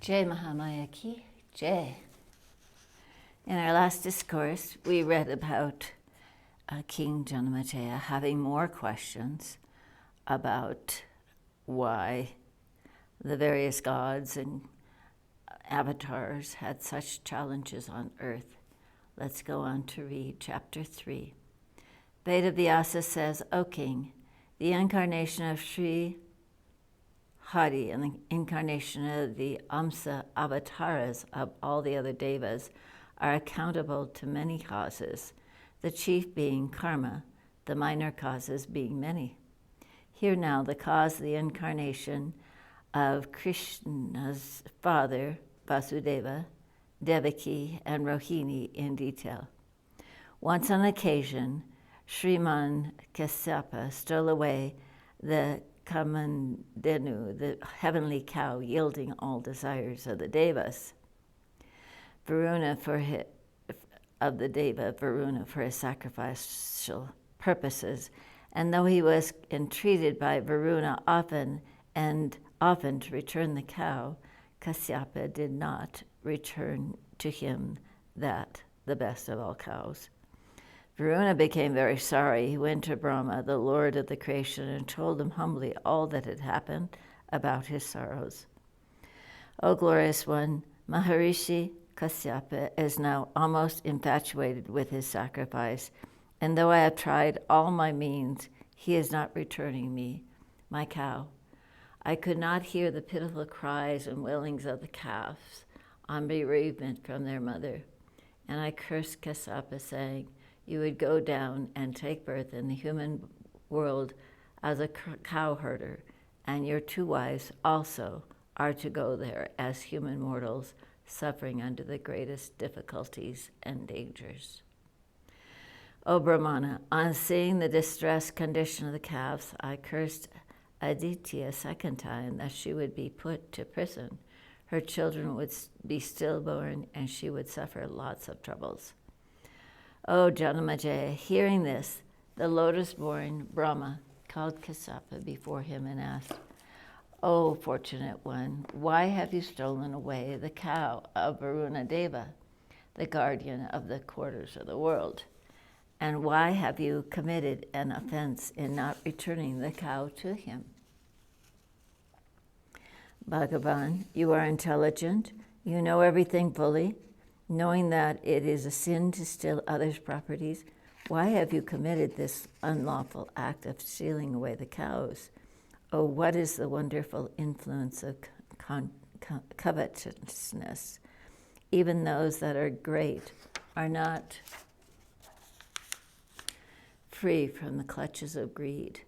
Jai Mahamaya Ki Jai. In our last discourse, we read about King Janamejaya having more questions about why the various gods and avatars had such challenges on earth. Let's go on to read chapter 3. Veda Vyasa says, O king, the incarnation of Sri Hari and the incarnation of the Amsa avatars of all the other devas are accountable to many causes, the chief being karma, the minor causes being many. Hear now the cause of the incarnation of Krishna's father, Vasudeva, Deviki, and Rohini in detail. Once on occasion, Sriman Kasyapa stole away the Kamandenu, the heavenly cow yielding all desires of the devas. Varuna of the deva Varuna for his sacrificial purposes, and though he was entreated by Varuna often to return the cow, Kasyapa did not return to him that, the best of all cows. Varuna became very sorry. He went to Brahma, the Lord of the creation, and told him humbly all that had happened about his sorrows. O glorious one, Maharishi Kasyapa is now almost infatuated with his sacrifice, and though I have tried all my means, he is not returning me, my cow. I could not hear the pitiful cries and wailings of the calves on bereavement from their mother, and I cursed Kasyapa, saying, you would go down and take birth in the human world as a cow herder, and your two wives also are to go there as human mortals, suffering under the greatest difficulties and dangers. O Brahmana, on seeing the distressed condition of the calves, I cursed Aditi a second time that she would be put to prison. Her children would be stillborn, and she would suffer lots of troubles. O Janamejaya, hearing this, the lotus-born Brahma called Kasyapa before him and asked, O fortunate one, why have you stolen away the cow of Varuna Deva, the guardian of the quarters of the world? And why have you committed an offense in not returning the cow to him? Bhagavan, you are intelligent, you know everything fully. Knowing that it is a sin to steal others' properties, why have you committed this unlawful act of stealing away the cows? Oh, what is the wonderful influence of covetousness? Even those that are great are not free from the clutches of greed.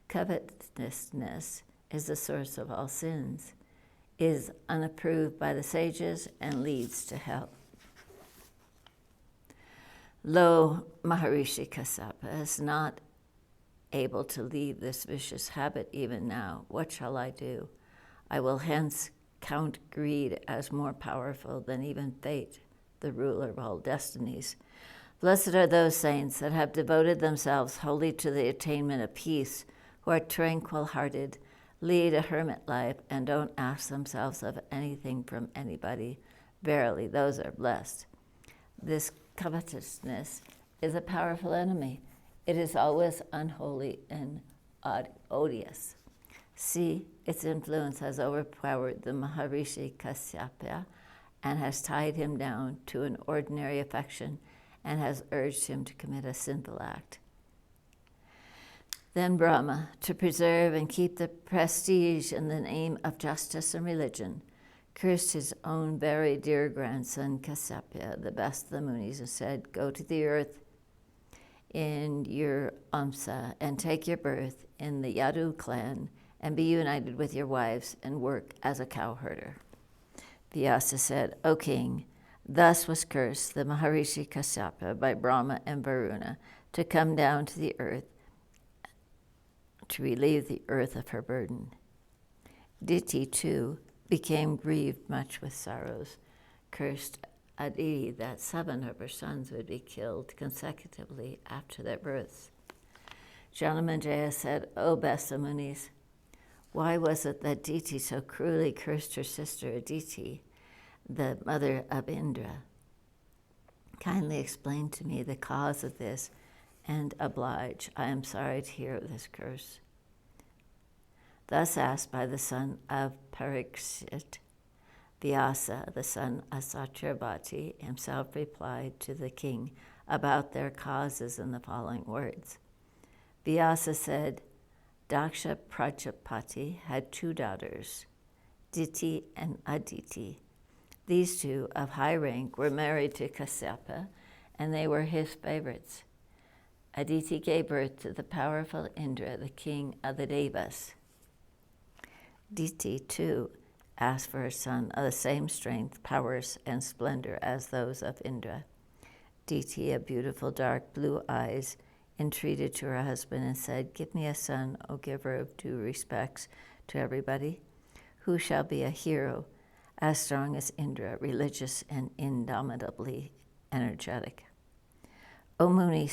Covetousness is the source of all sins, is unapproved by the sages, and leads to hell. Lo, Maharishi Kasyapa is not able to leave this vicious habit even now. What shall I do? I will hence count greed as more powerful than even fate, the ruler of all destinies. Blessed are those saints that have devoted themselves wholly to the attainment of peace, who are tranquil-hearted, lead a hermit life, and don't ask themselves of anything from anybody. Verily, those are blessed. This covetousness is a powerful enemy. It is always unholy and odious. See, its influence has overpowered the Maharishi Kasyapa and has tied him down to an ordinary affection and has urged him to commit a sinful act. Then Brahma, to preserve and keep the prestige in the name of justice and religion, cursed his own very dear grandson Kasyapa, the best of the Munis, and said, go to the earth in your Amsa and take your birth in the Yadu clan and be united with your wives and work as a cow herder. Vyasa said, O king, thus was cursed the Maharishi Kasyapa by Brahma and Varuna to come down to the earth to relieve the earth of her burden. Diti, too, became grieved much with sorrows, cursed Aditi that 7 of her sons would be killed consecutively after their births. Janamejaya said, O best of Munis, Why was it that Diti so cruelly cursed her sister Aditi, the mother of Indra? Kindly explain to me the cause of this and oblige. I am sorry to hear of this curse. Thus asked by the son of Parikshit, Vyasa, the son of Satyavati, himself replied to the king about their causes in the following words. Vyasa said, Daksha Prajapati had 2 daughters, Diti and Aditi. These 2 of high rank were married to Kasyapa, and they were his favorites. Aditi gave birth to the powerful Indra, the king of the Devas. Diti, too, asked for a son of the same strength, powers, and splendor as those of Indra. Diti, a beautiful dark blue eyes, entreated to her husband and said, Give me a son, O giver of due respects to everybody, who shall be a hero, as strong as Indra, religious and indomitably energetic. O Muni,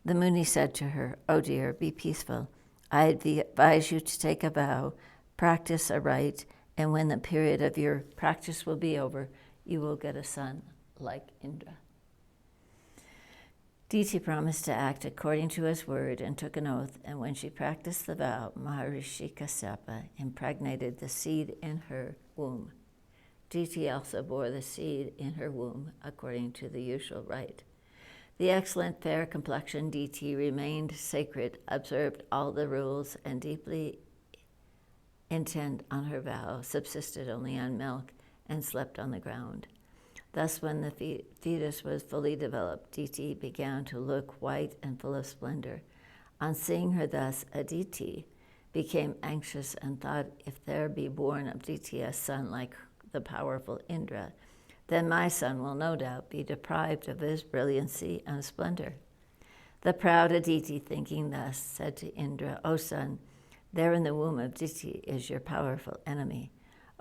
the Muni said to her, O dear, be peaceful. I advise you to take a vow, practice a rite, and when the period of your practice will be over, you will get a son like Indra. Diti promised to act according to his word and took an oath, and when she practiced the vow, Maharishi Kasyapa impregnated the seed in her womb. Diti also bore the seed in her womb according to the usual rite. The excellent fair complexioned Diti remained sacred, observed all the rules, and deeply intent on her vow, subsisted only on milk, and slept on the ground. Thus, when the fetus was fully developed, Diti began to look white and full of splendor. On seeing her thus, Aditi became anxious and thought, if there be born of Diti a son like the powerful Indra, then my son will no doubt be deprived of his brilliancy and splendor. The proud Aditi, thinking thus, said to Indra, O son, there in the womb of Diti is your powerful enemy.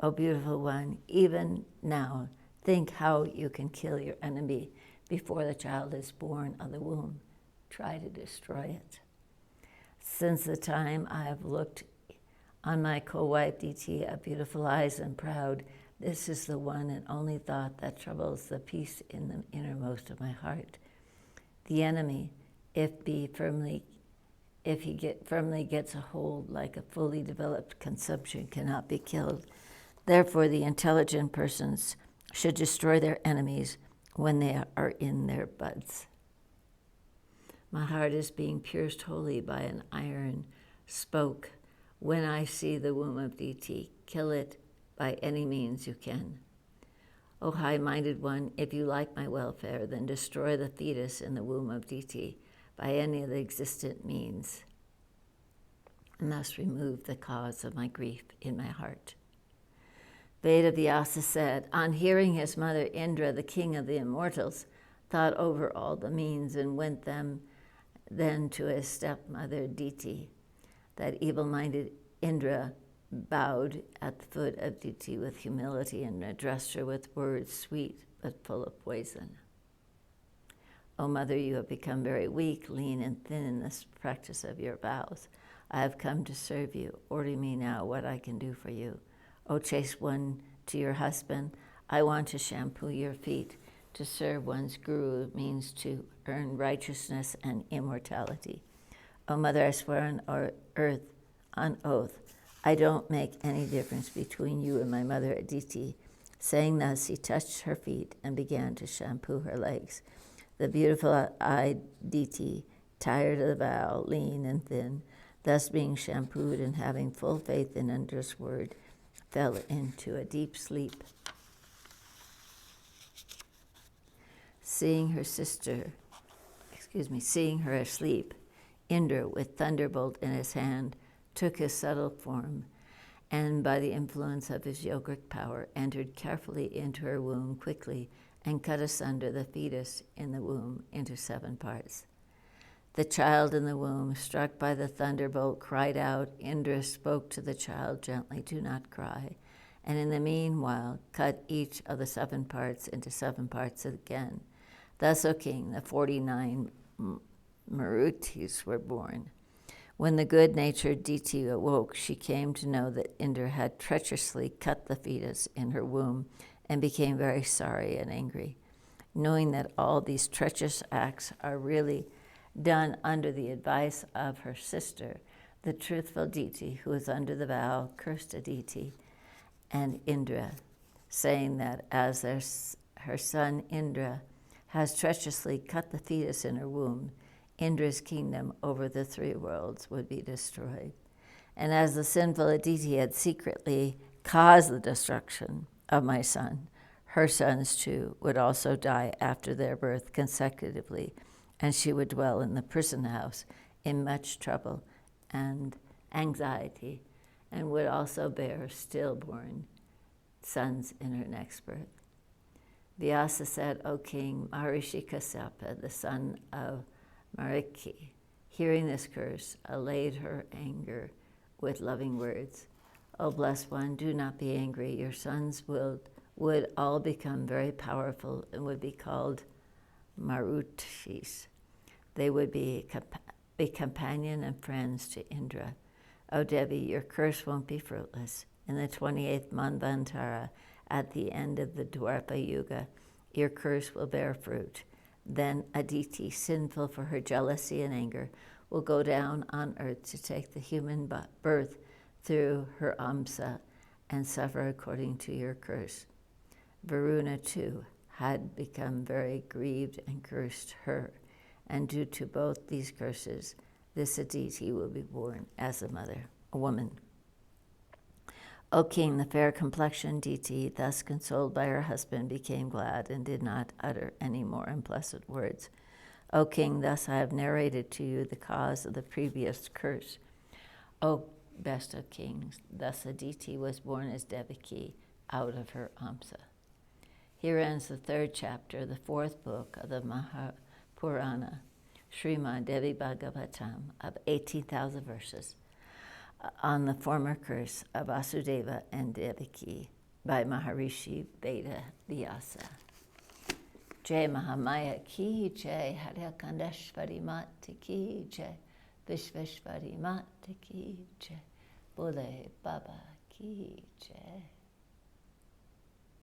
O beautiful one, even now think how you can kill your enemy before the child is born of the womb. Try to destroy it. Since the time I have looked on my co-wife Diti of beautiful eyes and proud, this is the one and only thought that troubles the peace in the innermost of my heart. The enemy, if he firmly gets a hold like a fully developed consumption, cannot be killed. Therefore, the intelligent persons should destroy their enemies when they are in their buds. My heart is being pierced wholly by an iron spoke. When I see the womb of Diti, kill it by any means you can. O high-minded one, if you like my welfare, then destroy the fetus in the womb of Diti by any of the existent means, and thus remove the cause of my grief in my heart. Veda Vyasa said, on hearing his mother Indra, the king of the immortals, thought over all the means and went them then to his stepmother Diti. That evil-minded Indra bowed at the foot of Diti with humility and addressed her with words sweet but full of poison. O mother, you have become very weak, lean, and thin in this practice of your vows. I have come to serve you. Order me now what I can do for you. O chaste one, to your husband, I want to shampoo your feet. To serve one's guru means to earn righteousness and immortality. O mother, I swear on oath, I don't make any difference between you and my mother Aditi. Saying thus, he touched her feet and began to shampoo her legs. The beautiful-eyed Diti, tired of the vow, lean and thin, thus being shampooed and having full faith in Indra's word, fell into a deep sleep. Seeing her asleep, Indra, with thunderbolt in his hand, took his subtle form, and by the influence of his yogic power, entered carefully into her womb quickly and cut asunder the fetus in the womb into 7 parts. The child in the womb, struck by the thunderbolt, cried out. Indra spoke to the child gently, do not cry, and in the meanwhile cut each of the 7 parts into 7 parts again. Thus, O king, the 49 Marutis were born. When the good-natured Diti awoke, she came to know that Indra had treacherously cut the fetus in her womb and became very sorry and angry. Knowing that all these treacherous acts are really done under the advice of her sister, the truthful Diti, who is under the vow, cursed Aditi and Indra, saying that as her son Indra has treacherously cut the fetus in her womb, Indra's kingdom over the three worlds would be destroyed. And as the sinful Aditi had secretly caused the destruction of my son, her sons too would also die after their birth consecutively, and she would dwell in the prison house in much trouble and anxiety, and would also bear stillborn sons in her next birth. Vyasa said, O king, Maharishi Kasyapa, the son of Mariki, hearing this curse, allayed her anger with loving words. O blessed one, do not be angry. Your sons would all become very powerful and would be called Marushis. They would be companion and friends to Indra. O Devi, your curse won't be fruitless. In the 28th Manvantara, at the end of the Dwarpa Yuga, your curse will bear fruit. Then Aditi, sinful for her jealousy and anger, will go down on earth to take the human birth through her Amsa and suffer according to your curse. Varuna, too, had become very grieved and cursed her, and due to both these curses, this Aditi will be born as a mother, a woman. O king, the fair-complexioned Diti, thus consoled by her husband, became glad and did not utter any more unpleasant words. O king, thus I have narrated to you the cause of the previous curse. O best of kings, thus Aditi was born as Deviki out of her Amsa. Here ends the third chapter, the fourth book of the Mahapurana, Srimad Devi Bhagavatam, of 18,000 verses, on the former curse of Vasudeva and Deviki by Maharishi Veda Vyasa. Jai Mahamaya ki jai, Haryakandashvari Mata ki jai, Vishveshvari Mata ki jai, Bole Baba ki jai.